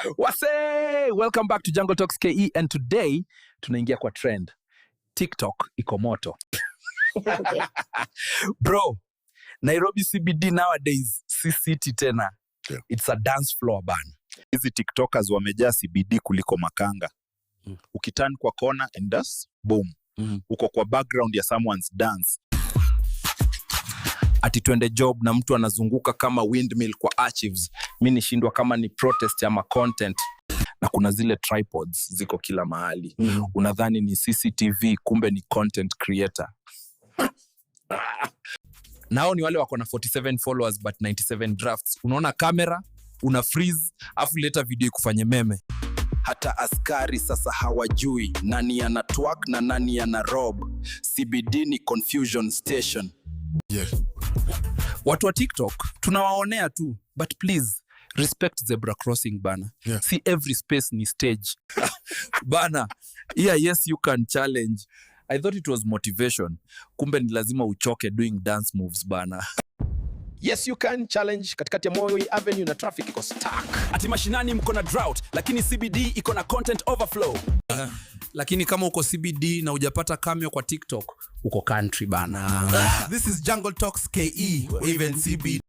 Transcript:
Wase, welcome back to Jungle Talks KE, and today tunaingia kwa trend. TikTok iko moto. Bro, Nairobi CBD nowadays si city tena. Yeah. It's a dance floor ban. Hizi TikTokers wamejaa CBD kuliko makanga. Ukiturn kwa corner and dance, boom. Uko kwa background ya someone's dance. Ati twende job na mtu anazunguka kama windmill kwa archives. Mimi nishindwa kama ni protest ama content. Na kuna zile tripods ziko kila mahali. Unadhani ni CCTV, kumbe ni content creator. Nao ni wale wako na 47 followers but 97 drafts. Unaona kamera, una freeze, afu leta video ikufanye meme. Hata askari sasa hawajui nani ana twerk na nani ana rob. CBD ni confusion station. Yeah. Watu wa TikTok tunawaonea tu, but please respect zebra crossing bana. Yeah. See every space ni stage. Bana, yeah, yes you can challenge. I thought it was motivation. Kumbe ni lazima uchoke doing dance moves bana. Yes you can challenge katikati ya Moi Avenue na traffic iko stuck. Ati mashinani mko na drought, lakini CBD iko na content overflow. Lakini kama uko CBD na hujapata cameo kwa TikTok, uko country bana. This is Jungle Talks KE, even CBD.